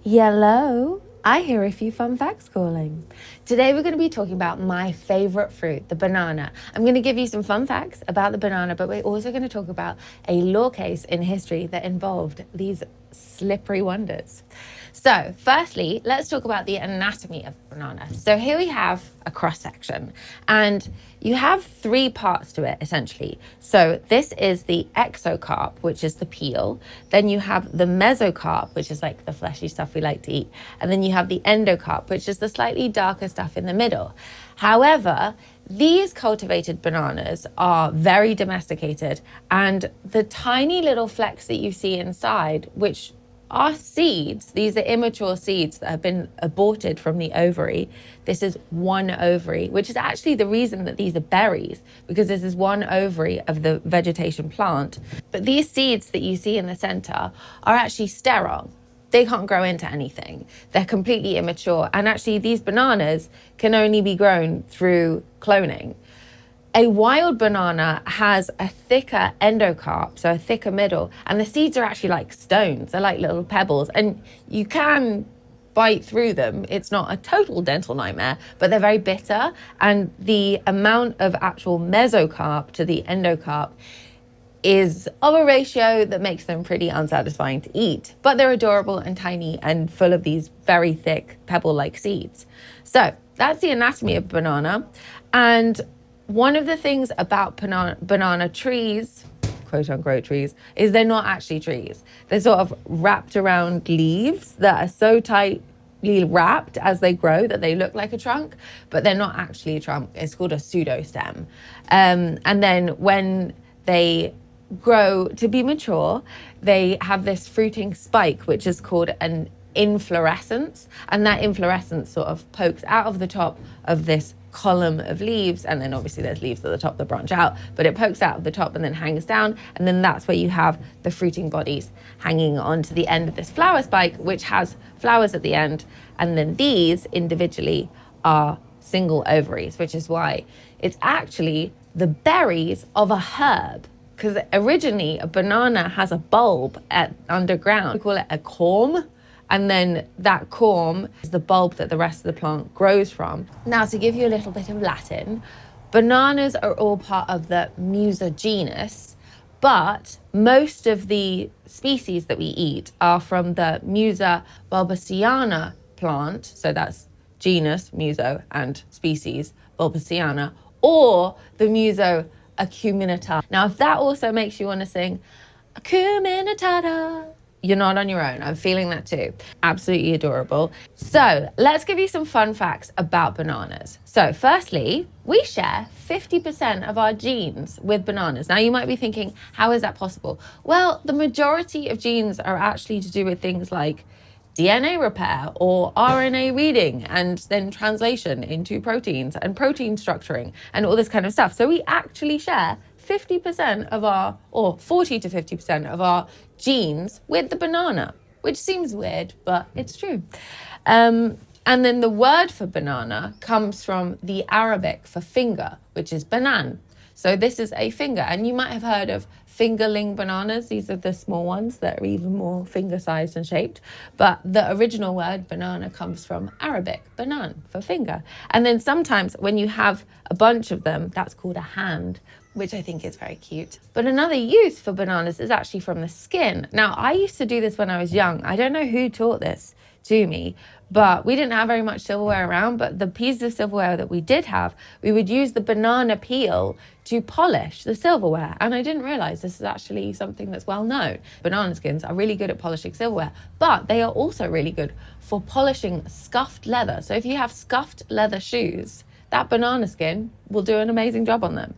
Yellow, I hear a few fun facts calling. Today we're going to be talking about my favorite fruit, the banana. I'm going to give you some fun facts about the banana, but we're also going to talk about a law case in history that involved these slippery wonders. So firstly, let's talk about the anatomy of the banana. So here we have a cross section and you have three parts to it essentially. So this is the exocarp, which is the peel. Then you have the mesocarp, which is like the fleshy stuff we like to eat. And then you have the endocarp, which is the slightly darker stuff in the middle. However, these cultivated bananas are very domesticated, and the tiny little flecks that you see inside, which are seeds, these are immature seeds that have been aborted from the ovary. This is one ovary, which is actually the reason that these are berries, because this is one ovary of the vegetation plant. But these seeds that you see in the center are actually sterile. They can't grow into anything. They're completely immature. And actually these bananas can only be grown through cloning. A wild banana has a thicker endocarp, so a thicker middle, and the seeds are actually like stones. They're like little pebbles, and you can bite through them. It's not a total dental nightmare, but they're very bitter, and the amount of actual mesocarp to the endocarp is of a ratio that makes them pretty unsatisfying to eat, but they're adorable and tiny and full of these very thick pebble-like seeds. So that's the anatomy of banana. And one of the things about banana trees, quote unquote trees, is they're not actually trees. They're sort of wrapped around leaves that are so tightly wrapped as they grow that they look like a trunk, but they're not actually a trunk. It's called a pseudostem. And then when they grow to be mature, they have this fruiting spike, which is called an inflorescence. And that inflorescence sort of pokes out of the top of this column of leaves, and then obviously there's leaves at the top that branch out, but it pokes out of the top and then hangs down, and then that's where you have the fruiting bodies hanging onto the end of this flower spike, which has flowers at the end. And then these individually are single ovaries, which is why it's actually the berries of a herb, because originally a banana has a bulb underground. We call it a corm. And then that corm is the bulb that the rest of the plant grows from. Now, to give you a little bit of Latin, bananas are all part of the Musa genus, but most of the species that we eat are from the Musa bulbosiana plant. So that's genus, Muso, and species, bulbosiana, or the Muso acuminata. Now, if that also makes you want to sing acuminatata, you're not on your own. I'm feeling that too. Absolutely adorable. So let's give you some fun facts about bananas. So firstly, we share 50% of our genes with bananas. Now you might be thinking, how is that possible? Well, the majority of genes are actually to do with things like DNA repair or RNA reading and then translation into proteins and protein structuring and all this kind of stuff. So we actually share 50% of our, or 40 to 50% of our genes with the banana, which seems weird, but it's true. And then the word for banana comes from the Arabic for finger, which is banan. So this is a finger, and you might have heard of fingerling bananas. These are the small ones that are even more finger-sized and shaped. But the original word banana comes from Arabic, banan, for finger. And then sometimes when you have a bunch of them, that's called a hand, which I think is very cute. But another use for bananas is actually from the skin. Now, I used to do this when I was young. I don't know who taught this to me, but we didn't have very much silverware around, but the pieces of silverware that we did have, we would use the banana peel to polish the silverware. And I didn't realize this is actually something that's well known. Banana skins are really good at polishing silverware, but they are also really good for polishing scuffed leather. So if you have scuffed leather shoes, that banana skin will do an amazing job on them.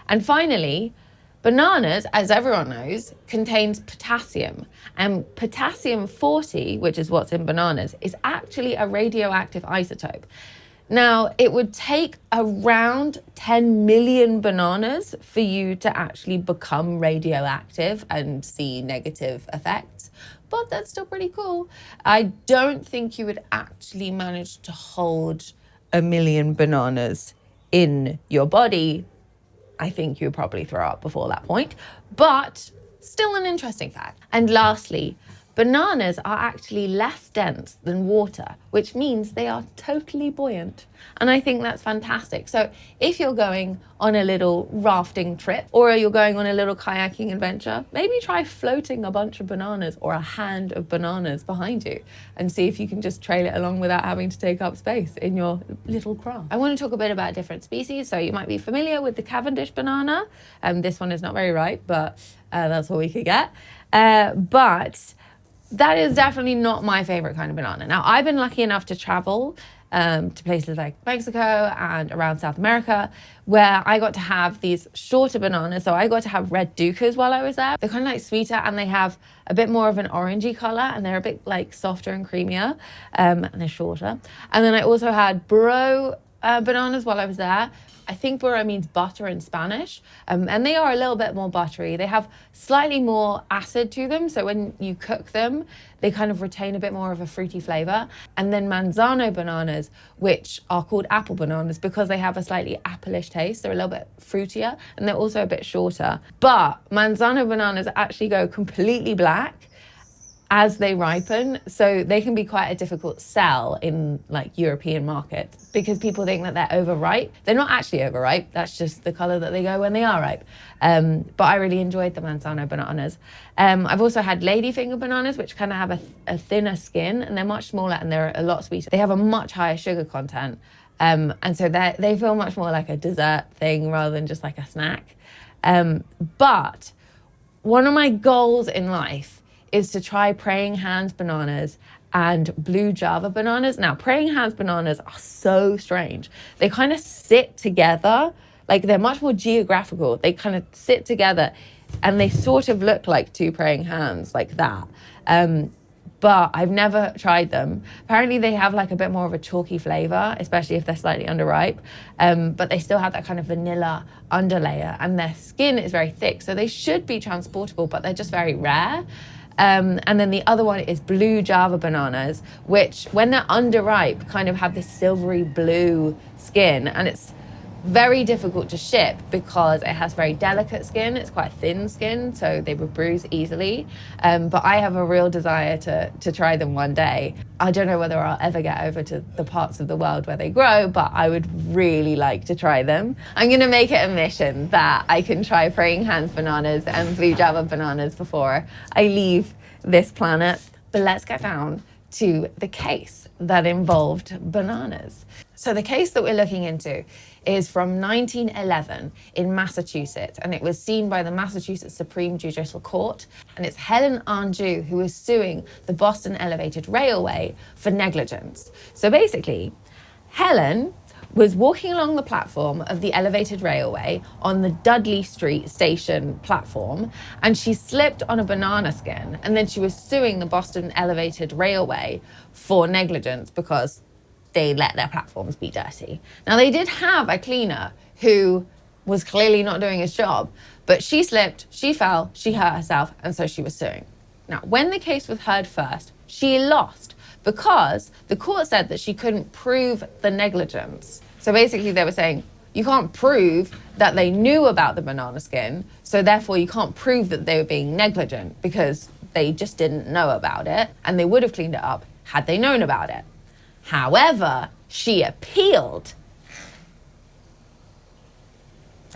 And finally, bananas, as everyone knows, contains potassium. And potassium 40, which is what's in bananas, is actually a radioactive isotope. Now, it would take around 10 million bananas for you to actually become radioactive and see negative effects, but that's still pretty cool. I don't think you would actually manage to hold 1 million bananas in your body. I think you would probably throw up before that point, but still an interesting fact. And lastly, Bananas are actually less dense than water, which means they are totally buoyant. And I think that's fantastic. So if you're going on a little rafting trip or you're going on a little kayaking adventure, maybe try floating a bunch of bananas or a hand of bananas behind you and see if you can just trail it along without having to take up space in your little craft. I want to talk a bit about different species. So you might be familiar with the Cavendish banana. This one is not very ripe, but that's what we could get. But that is definitely not my favorite kind of banana. Now, I've been lucky enough to travel to places like Mexico and around South America, where I got to have these shorter bananas. So I got to have red dukas while I was there. They're kind of like sweeter and they have a bit more of an orangey color and they're a bit like softer and creamier and they're shorter. And then I also had burro bananas while I was there. I think burro means butter in Spanish, and they are a little bit more buttery. They have slightly more acid to them, so when you cook them, they kind of retain a bit more of a fruity flavor. And then manzano bananas, which are called apple bananas because they have a slightly apple-ish taste. They're a little bit fruitier, and they're also a bit shorter. But manzano bananas actually go completely black as they ripen, so they can be quite a difficult sell in like European markets because people think that they're overripe. They're not actually overripe, that's just the color that they go when they are ripe. But I really enjoyed the manzano bananas. I've also had ladyfinger bananas, which kind of have a thinner skin and they're much smaller and they're a lot sweeter. They have a much higher sugar content. And so they feel much more like a dessert thing rather than just like a snack. But one of my goals in life is to try praying hands bananas and blue Java bananas. Now, praying hands bananas are so strange. They kind of sit together, like they're much more geographical. They kind of sit together and they sort of look like two praying hands like that. But I've never tried them. Apparently they have like a bit more of a chalky flavor, especially if they're slightly underripe. But they still have that kind of vanilla underlayer and their skin is very thick. So they should be transportable, but they're just very rare. And then the other one is blue Java bananas, which when they're underripe kind of have this silvery blue skin, and it's very difficult to ship because it has very delicate skin. It's quite thin skin, so they would bruise easily. But I have a real desire to try them one day. I don't know whether I'll ever get over to the parts of the world where they grow, but I would really like to try them. I'm gonna make it a mission that I can try praying hands bananas and blue Java bananas before I leave this planet. But let's get down to the case that involved bananas. So the case that we're looking into is from 1911 in Massachusetts, and it was seen by the Massachusetts Supreme Judicial Court, and it's Helen Anjou who is suing the Boston Elevated Railway for negligence. So basically, Helen was walking along the platform of the elevated railway on the Dudley Street station platform, and she slipped on a banana skin, and then she was suing the Boston Elevated Railway for negligence because they let their platforms be dirty. Now, they did have a cleaner who was clearly not doing his job, but she slipped, she fell, she hurt herself, and so she was suing. Now, when the case was heard first, she lost because the court said that she couldn't prove the negligence. So basically they were saying, you can't prove that they knew about the banana skin, so therefore you can't prove that they were being negligent because they just didn't know about it, and they would have cleaned it up had they known about it. However, she appealed.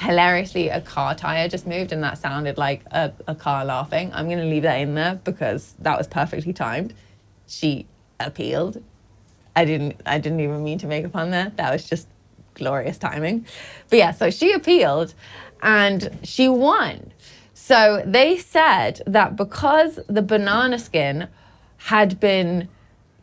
Hilariously, a car tire just moved and that sounded like a car laughing. I'm gonna leave that in there because that was perfectly timed. She appealed. I didn't even mean to make a pun there. That was just glorious timing. But yeah, so she appealed and she won. So they said that because the banana skin had been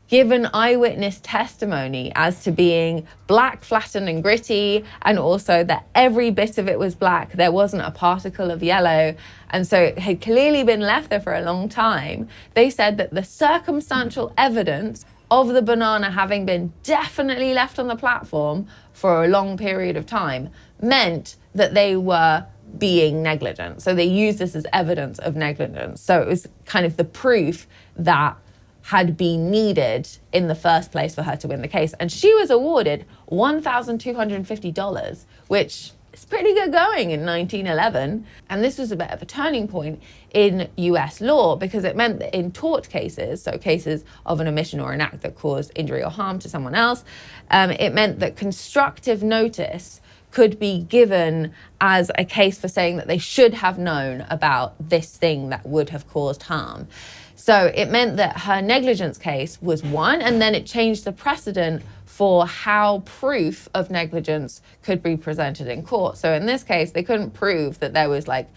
given eyewitness testimony as to being black, flattened and gritty, and also that every bit of it was black, there wasn't a particle of yellow, and so it had clearly been left there for a long time, they said that the circumstantial evidence of the banana having been definitely left on the platform for a long period of time meant that they were being negligent. So they used this as evidence of negligence. So it was kind of the proof that had been needed in the first place for her to win the case. And she was awarded $1,250, which it's pretty good going in 1911. And this was a bit of a turning point in US law because it meant that in tort cases, so cases of an omission or an act that caused injury or harm to someone else, it meant that constructive notice could be given as a case for saying that they should have known about this thing that would have caused harm. So it meant that her negligence case was won, and then it changed the precedent for how proof of negligence could be presented in court. So in this case, they couldn't prove that there was like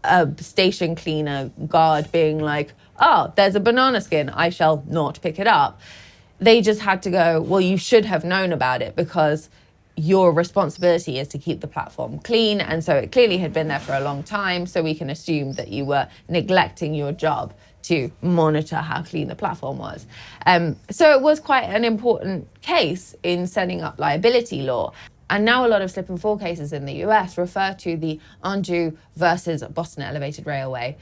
a station cleaner guard being like, oh, there's a banana skin, I shall not pick it up. They just had to go, well, you should have known about it because your responsibility is to keep the platform clean. And so it clearly had been there for a long time. So we can assume that you were neglecting your job to monitor how clean the platform was. So it was quite an important case in setting up liability law. And now a lot of slip and fall cases in the US refer to the Anjou versus Boston Elevated Railway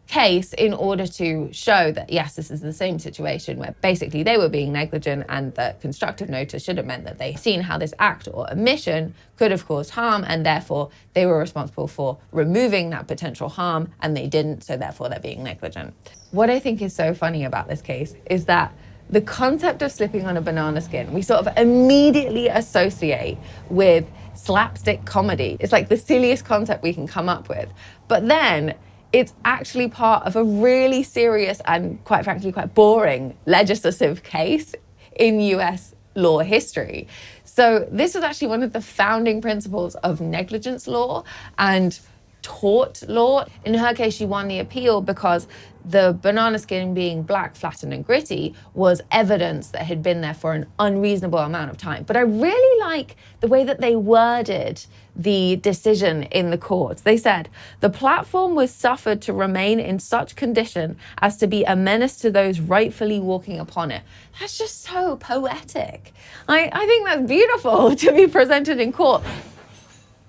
case in order to show that, yes, this is the same situation where basically they were being negligent and the constructive notice should have meant that they'd seen how this act or omission could have caused harm, and therefore they were responsible for removing that potential harm, and they didn't, so therefore they're being negligent. What I think is so funny about this case is that the concept of slipping on a banana skin, we sort of immediately associate with slapstick comedy. It's like the silliest concept we can come up with. But then it's actually part of a really serious and, quite frankly, quite boring legislative case in US law history. So this was actually one of the founding principles of negligence law and tort law. In her case, she won the appeal because the banana skin being black, flattened and gritty was evidence that had been there for an unreasonable amount of time. But I really like the way that they worded the decision in the courts. They said, the platform was suffered to remain in such condition as to be a menace to those rightfully walking upon it. That's just so poetic. I think that's beautiful to be presented in court,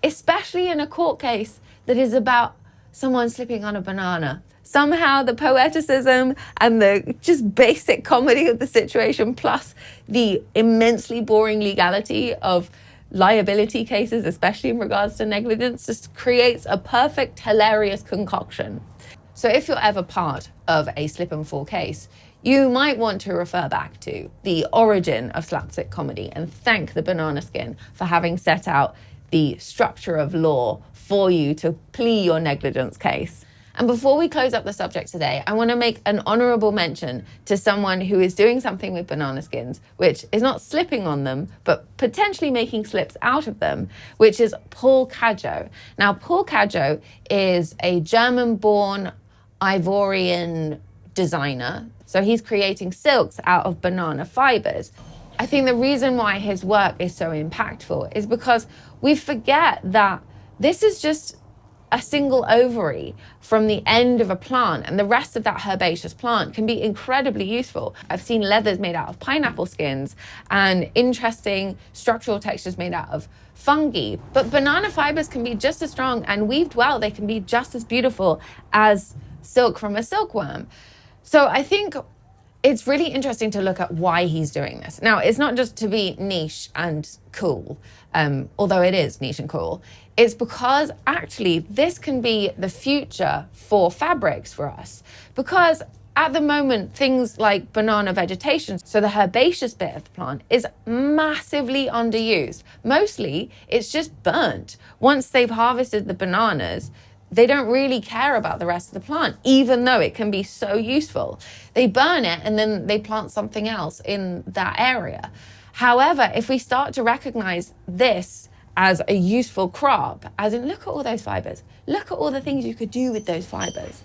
especially in a court case that is about someone slipping on a banana. Somehow the poeticism and the just basic comedy of the situation, plus the immensely boring legality of liability cases, especially in regards to negligence, just creates a perfect, hilarious concoction. So if you're ever part of a slip and fall case, you might want to refer back to the origin of slapstick comedy and thank the banana skin for having set out the structure of law for you to plea your negligence case. And before we close up the subject today, I want to make an honorable mention to someone who is doing something with banana skins, which is not slipping on them, but potentially making slips out of them, which is Paul Cajo. Now, Paul Cajo is a German-born Ivorian designer. So he's creating silks out of banana fibers. I think the reason why his work is so impactful is because we forget that this is just a single ovary from the end of a plant, and the rest of that herbaceous plant can be incredibly useful. I've seen leathers made out of pineapple skins and interesting structural textures made out of fungi. But banana fibers can be just as strong, and weaved well, they can be just as beautiful as silk from a silkworm. So I think it's really interesting to look at why he's doing this. Now, it's not just to be niche and cool, although it is niche and cool. It's because actually this can be the future for fabrics for us. Because at the moment, things like banana vegetation, so the herbaceous bit of the plant, is massively underused. Mostly, it's just burnt. Once they've harvested the bananas, they don't really care about the rest of the plant, even though it can be so useful. They burn it and then they plant something else in that area. However, if we start to recognize this as a useful crop, as in, look at all those fibers, look at all the things you could do with those fibers.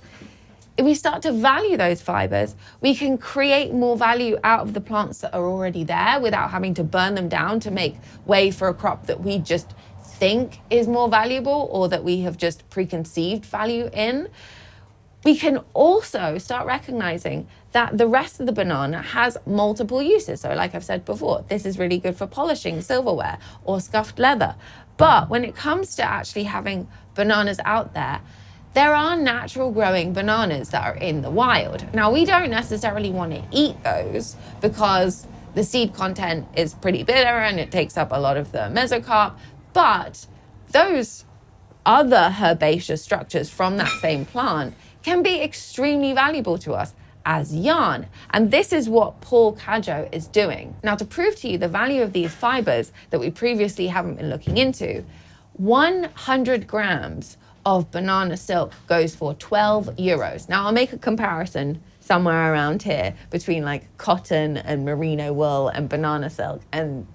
If we start to value those fibers, we can create more value out of the plants that are already there without having to burn them down to make way for a crop that we just think is more valuable or that we have just preconceived value in. We can also start recognizing that the rest of the banana has multiple uses. So like I've said before, this is really good for polishing silverware or scuffed leather. But when it comes to actually having bananas out there, there are natural growing bananas that are in the wild. Now, we don't necessarily want to eat those because the seed content is pretty bitter and it takes up a lot of the mesocarp, but those other herbaceous structures from that same plant can be extremely valuable to us as yarn. And this is what Paul Cadjo is doing. Now, to prove to you the value of these fibers that we previously haven't been looking into, 100 grams of banana silk goes for 12 euros. Now, I'll make a comparison somewhere around here between like cotton and merino wool and banana silk and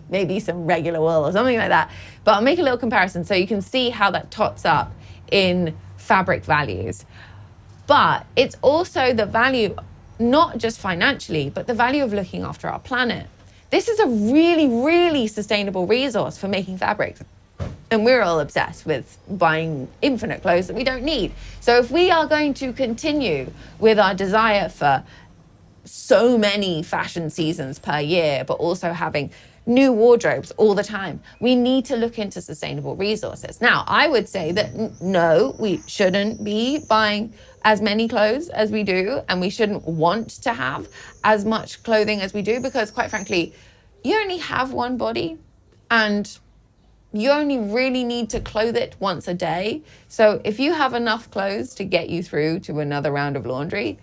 maybe some regular wool or something like that. But I'll make a little comparison so you can see how that tots up in fabric values. But it's also the value, not just financially, but the value of looking after our planet. This is a really, really sustainable resource for making fabrics. And we're all obsessed with buying infinite clothes that we don't need. So if we are going to continue with our desire for so many fashion seasons per year, but also having new wardrobes all the time, we need to look into sustainable resources. Now, I would say that no, we shouldn't be buying as many clothes as we do, and we shouldn't want to have as much clothing as we do, because quite frankly, you only have one body and you only really need to clothe it once a day. So if you have enough clothes to get you through to another round of laundry,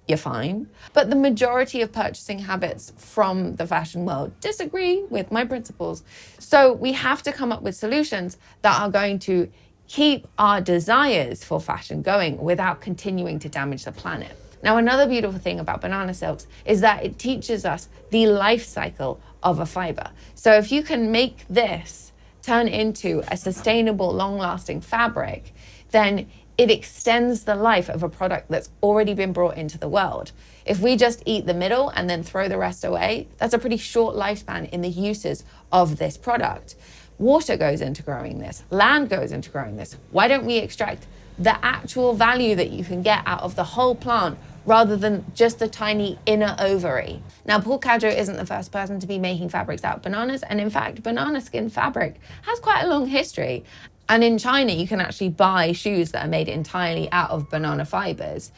you're fine. But the majority of purchasing habits from the fashion world disagree with my principles. So we have to come up with solutions that are going to keep our desires for fashion going without continuing to damage the planet. Now, another beautiful thing about banana silks is that it teaches us the life cycle of a fiber. So if you can make this turn into a sustainable, long-lasting fabric, then it extends the life of a product that's already been brought into the world. If we just eat the middle and then throw the rest away, that's a pretty short lifespan in the uses of this product. Water goes into growing this, land goes into growing this. Why don't we extract the actual value that you can get out of the whole plant rather than just the tiny inner ovary? Now, Paul Cadjo isn't the first person to be making fabrics out of bananas, and in fact, banana skin fabric has quite a long history. And in China, you can actually buy shoes that are made entirely out of banana fibers.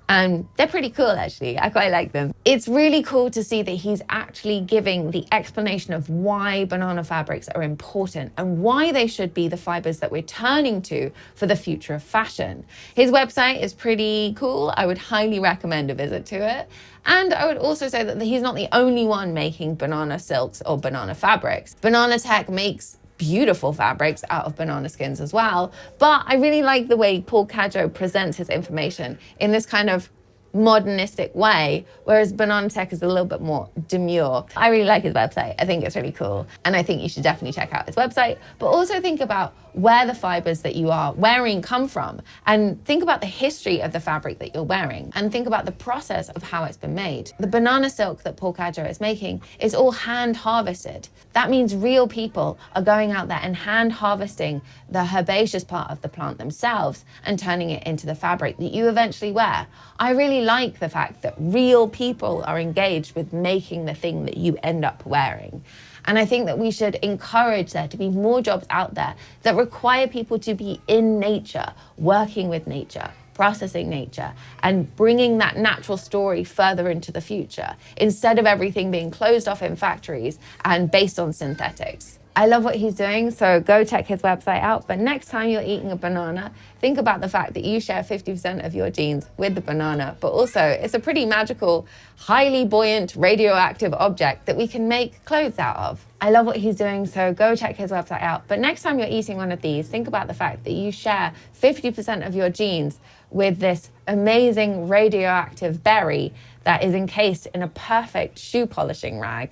And they're pretty cool, actually. I quite like them. It's really cool to see that he's actually giving the explanation of why banana fabrics are important and why they should be the fibers that we're turning to for the future of fashion. His website is pretty cool. I would highly recommend a visit to it. And I would also say that he's not the only one making banana silks or banana fabrics. Banana Tech makes beautiful fabrics out of banana skins as well. But I really like the way Paul Cadjo presents his information in this kind of modernistic way, whereas Banana Tech is a little bit more demure. I really like his website. I think it's really cool. And I think you should definitely check out his website, but also think about where the fibers that you are wearing come from, and think about the history of the fabric that you're wearing, and think about the process of how it's been made. The banana silk that Paul Cadjo is making is all hand harvested. That means real people are going out there and hand harvesting the herbaceous part of the plant themselves and turning it into the fabric that you eventually wear. I really like the fact that real people are engaged with making the thing that you end up wearing. And I think that we should encourage there to be more jobs out there that require people to be in nature, working with nature, processing nature, and bringing that natural story further into the future, instead of everything being closed off in factories and based on synthetics. I love what he's doing, so go check his website out. But next time you're eating a banana, think about the fact that you share 50% of your genes with the banana, but also it's a pretty magical, highly buoyant, radioactive object that we can make clothes out of. I love what he's doing, so go check his website out. But next time you're eating one of these, think about the fact that you share 50% of your genes with this amazing radioactive berry that is encased in a perfect shoe polishing rag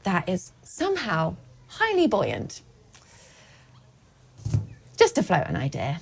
that is somehow highly buoyant. Just to float an idea.